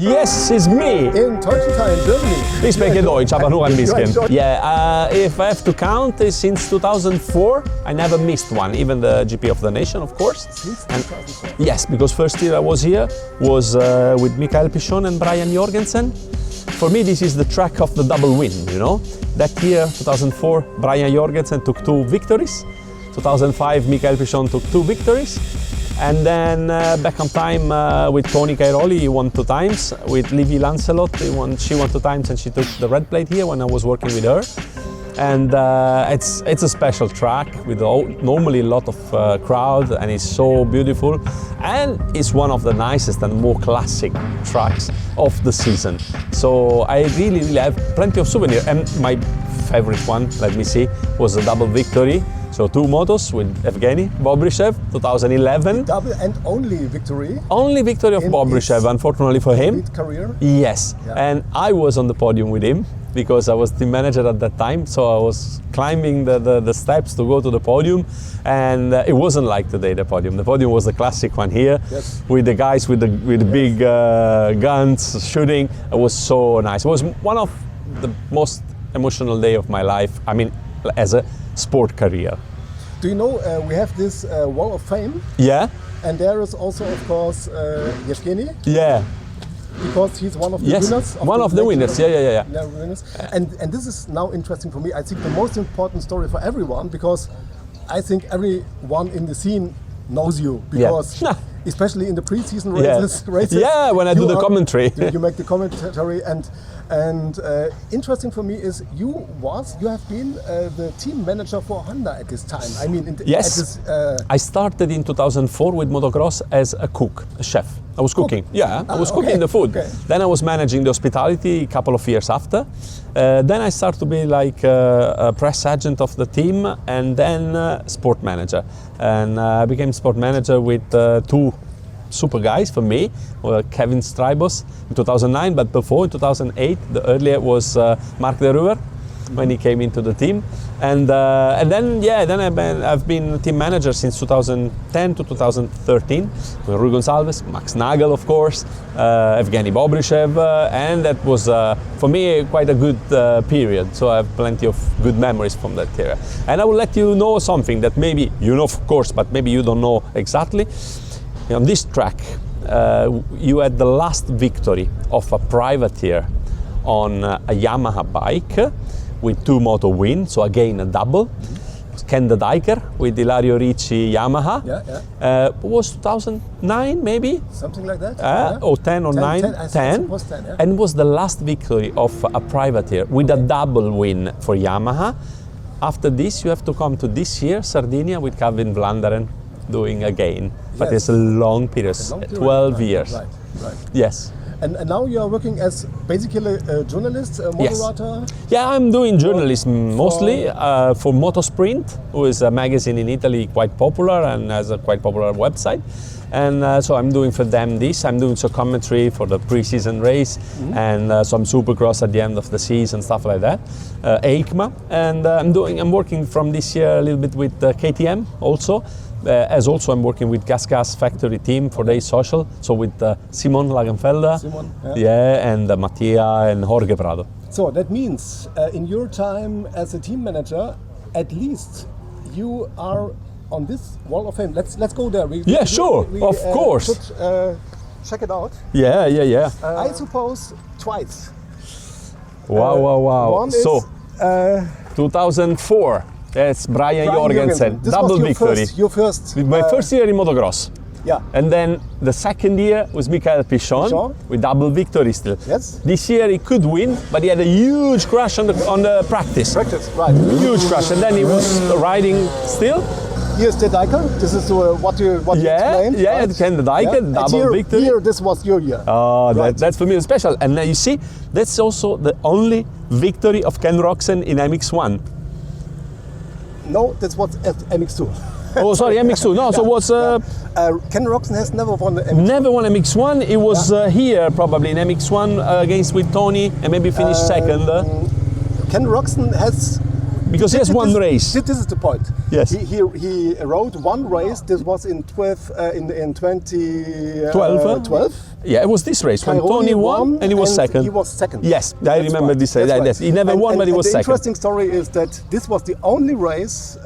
Yes, it's me. In Tausendsassa in Germany. Ich spreche Deutsch, aber nur ein bisschen. Yeah, if I have to count, since 2004, I never missed one, even the GP of the Nation, of course. Since 2004? Yes, because first year I was here was with Mickael Pichon and Brian Jorgensen. For me, this is the track of the double win, you know. That year, 2004, Brian Jorgensen took 2 victories. 2005, Mickael Pichon took 2 victories. And then back on time with Toni Cairoli, he won 2 times. With Livy Lancelot, she won 2 times and she took the red plate here when I was working with her. And it's a special track with normally a lot of crowd, and it's so beautiful. And it's one of the nicest and more classic tracks of the season. So I really have plenty of souvenirs. And my favorite one, let me see, was a double victory. So 2 motos with Evgeny Bobryshev, 2011. Double and only victory. Only victory of Bobryshev, unfortunately for him. Career. Yes, yeah. And I was on the podium with him because I was team manager at that time. So I was climbing the steps to go to the podium, and it wasn't like today. The podium was the classic one here, yes. With the guys with the big guns shooting. It was so nice. It was one of the most emotional day of my life. I mean, as a sport career. Do you know we have this Wall of Fame? Yeah. And there is also, of course, Yevgeny. Yeah. Because he's one of the winners. One of the winners. Yeah. Winners. And this is now interesting for me. I think the most important story for everyone, because I think everyone in the scene knows you, because especially in the pre-season races. Yeah, when I do the commentary. You make the commentary, and interesting for me is you have been the team manager for Honda at this time. I mean, yes. I started in 2004 with Motocross as a cook, a chef. I was cooking. Yeah, I was cooking the food. Okay. Then I was managing the hospitality a couple of years after. Then I started to be like a press agent of the team, and then sport manager. And I became sport manager with 2 super guys for me, Kevin Strybos in 2009, but before in 2008, the earlier was Mark de Ruwer when he came into the team, and then I've been team manager since 2010 to 2013 with Rui Gonçalves, Max Nagl, of course, Evgeny Bobryshev, and that was for me quite a good period. So I have plenty of good memories from that era. And I will let you know something that maybe you know, of course, but maybe you don't know exactly. On this track, you had the last victory of a privateer on a Yamaha bike with 2 moto wins, so again a double. Ken the Diker with Ilario Ricci Yamaha. It was 2009 maybe? Something like that. Or 10 or 9? 10. It was 10, yeah. And it was the last victory of a privateer with a double win for Yamaha. After this, you have to come to this year, Sardinia, with Calvin Vlanderen doing again. But it's a long period, 12 years. Right. Yes. And now you are working as basically a journalist, a moderator? Yes. Yeah, I'm doing journalism mostly for Motosprint, who is a magazine in Italy quite popular and has a quite popular website. And so I'm doing for them this. I'm doing some commentary for the pre-season race and some Supercross at the end of the season, stuff like that. EICMA, and I'm working from this year a little bit with KTM also. As also I'm working with Gas Factory team for their social, so with Simon Lagenfelder, and Mattia and Jorge Prado. So that means in your time as a team manager, at least you are on this Wall of Fame. Let's go there. Sure, of course. Should, check it out. Yeah. I suppose twice. Wow. One is, so 2004. Yes, Brian Jorgensen, double victory. Your first. My first year in Motocross. Yeah. And then the second year was Mickael Pichon with double victory still. Yes. This year he could win, but he had a huge crash on the practice. Right. Huge crash, and then he was riding still. Here's the Diker. This is what you explained. Yeah, right? Ken the Diker, double victory. Here, this was your year. Oh, that's for me special. And now you see, that's also the only victory of Ken Roczen in MX1. No, that's what at MX2. Oh, sorry, MX2. No, so what's Ken Roczen has never won the MX1. Never won MX1. It was here probably in MX1 against with Tony, and maybe finished second. Ken Roczen has because he has one race. This is the point. Yes. He rode one race. This was in 2012. Yeah, it was this race when Tony won and he was second. He was second. Yes, I remember this race. Right. Yes. He never won, but he was the second. The interesting story is that this was the only race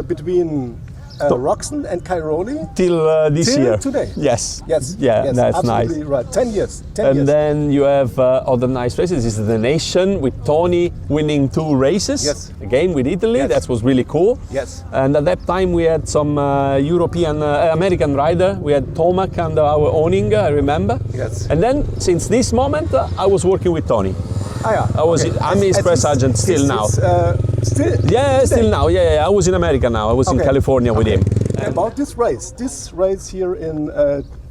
between Roczen and Cairoli till this year. Today. Yes. Yes. Yeah, yes, that's absolutely nice. Right. 10 years. 10 and years. then you have other nice races. This is the Nation with Tony winning 2 races. Yes. Again with Italy. Yes. That was really cool. Yes. And at that time we had some American rider. We had Tomac under our owning, I remember. Yes. And then since this moment I was working with Tony. Yeah. I'm his press agent still now. Still? Yeah, still now. Yeah. I was in America now. I was in California with him. About this race here in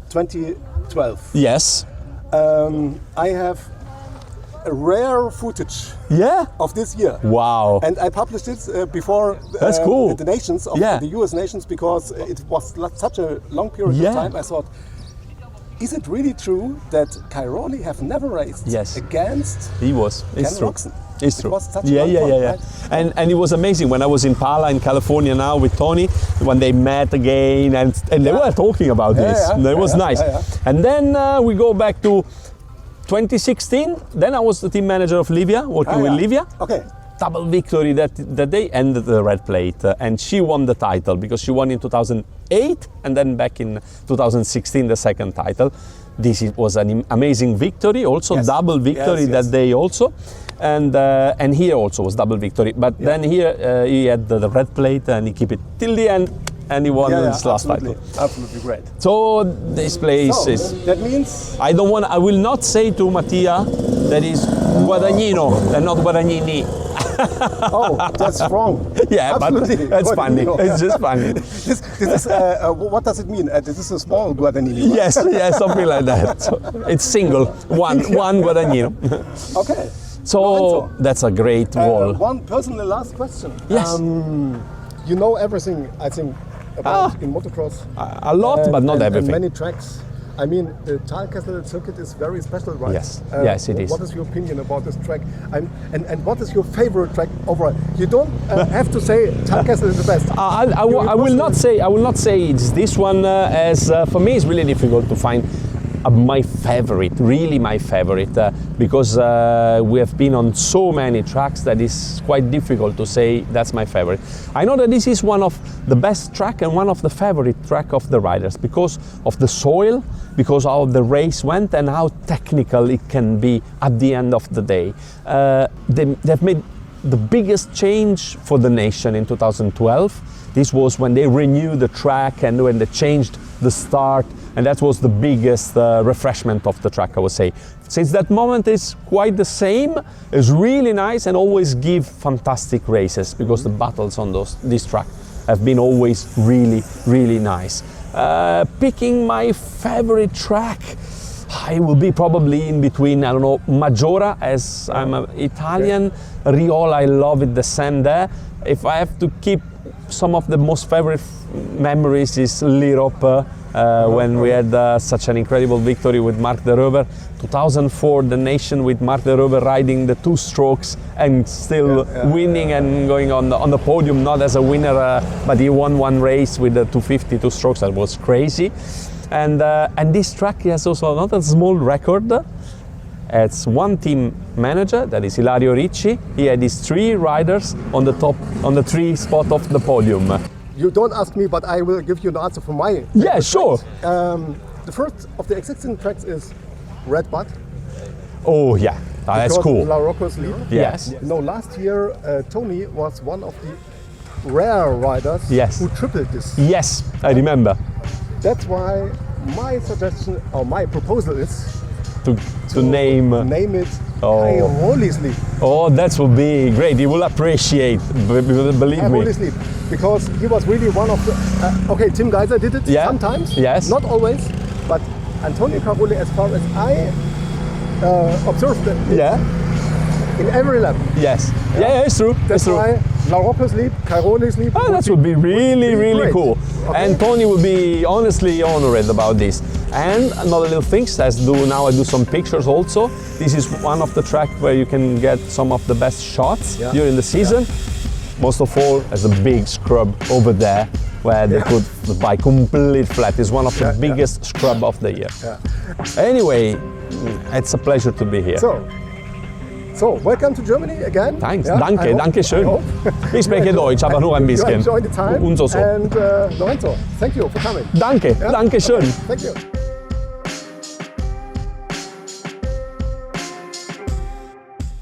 2012. Yes. I have a rare footage of this year. Wow. And I published it before That's cool. the nations of the US nations because it was such a long period of time. I thought, is it really true that Cairoli have never raced against He was. It's true. Roczen? It's true. It was such Yeah. right? And it was amazing when I was in Pala in California now with Tony, when they met again and they were talking about this. It was nice. And then we go back to 2016. Then I was the team manager of Livia, working with Livia. Okay. Double victory that day ended the red plate and she won the title because she won in 2008 and then back in 2016 the second title. This was an amazing victory, also double victory that day also. And here also was double victory, but then here he had the red plate and he kept it till the end and he won his last title. Absolutely great. So this place is. That means I will not say to Mattia that is Guadagnino and not Guadagnini. Oh, that's wrong. Yeah, absolutely. But that's funny. It's just funny. This is what does it mean? This is a small Guadagnini. Right? Yes, something like that. So it's single, one Guadagnino. Okay. So Lorenzo, that's a great wall. One personal last question. Yes. You know everything, I think, about in motocross. A lot, but not everything. And many tracks. I mean, the Talkessel circuit is very special, right? Yes, yes, it is. What is your opinion about this track? And what is your favorite track overall? You don't have to say Talkessel is the best. I will not say it's this one. As for me, it's really difficult to find my favorite, really my favorite, because we have been on so many tracks that it's quite difficult to say that's my favorite. I know that this is one of the best track and one of the favorite track of the riders because of the soil, because how the race went and how technical it can be at the end of the day. They've made the biggest change for the nation in 2012. This was when they renewed the track and when they changed the start, and that was the biggest refreshment of the track, I would say. Since that moment it's quite the same. It's really nice and always give fantastic races because the battles on this track have been always really, really nice. Picking my favorite track, I will be probably in between, I don't know, Maggiora, as I'm an Italian, Riola, I love it, the sand there. If I have to keep some of the most favorite memories is Lirop, when we had such an incredible victory with Mark de Reuber. 2004, the nation with Mark de Reuber riding the 2 strokes and still winning and going on the podium, not as a winner, but he won one race with the 250 2 strokes. That was crazy. And this track has also another small record. It's one team manager, that is Ilario Ricci. He had his 3 riders on the top, on the 3 spot of the podium. You don't ask me, but I will give you an answer for my. Yeah, sure. The first of the existing tracks is Red Bud. Oh yeah, that's cool. La Rocco's lead. Yes. No, last year Tony was one of the rare riders who tripled this. Yes, I remember. That's why my suggestion or my proposal is to name it Cairoli's lead. Oh, that would be great. He will appreciate, believe me. Cairoli's lead, because he was really one of the. Okay, Tim Geiser did it sometimes. Yes. Not always, but Antonio Cairoli, as far as I observed it. In every lap. Yes. Yeah, it's true. That's true. why La Rocco's lead, Cairoli's lead. That would be really, really cool. Okay. And Tony will be honestly honored about this. And another little things, I do some pictures also. This is one of the tracks where you can get some of the best shots during the season. most of all, has a big scrub over there where they put the bike complete flat. It's one of the biggest scrub of the year. Anyway, it's a pleasure to be here. So, welcome to Germany again. Thanks, danke schön. Ich spreche Deutsch, aber nur ein bisschen. Enjoy the time. Und so. And Lorenzo, thank you for coming. Danke schön. Thank you.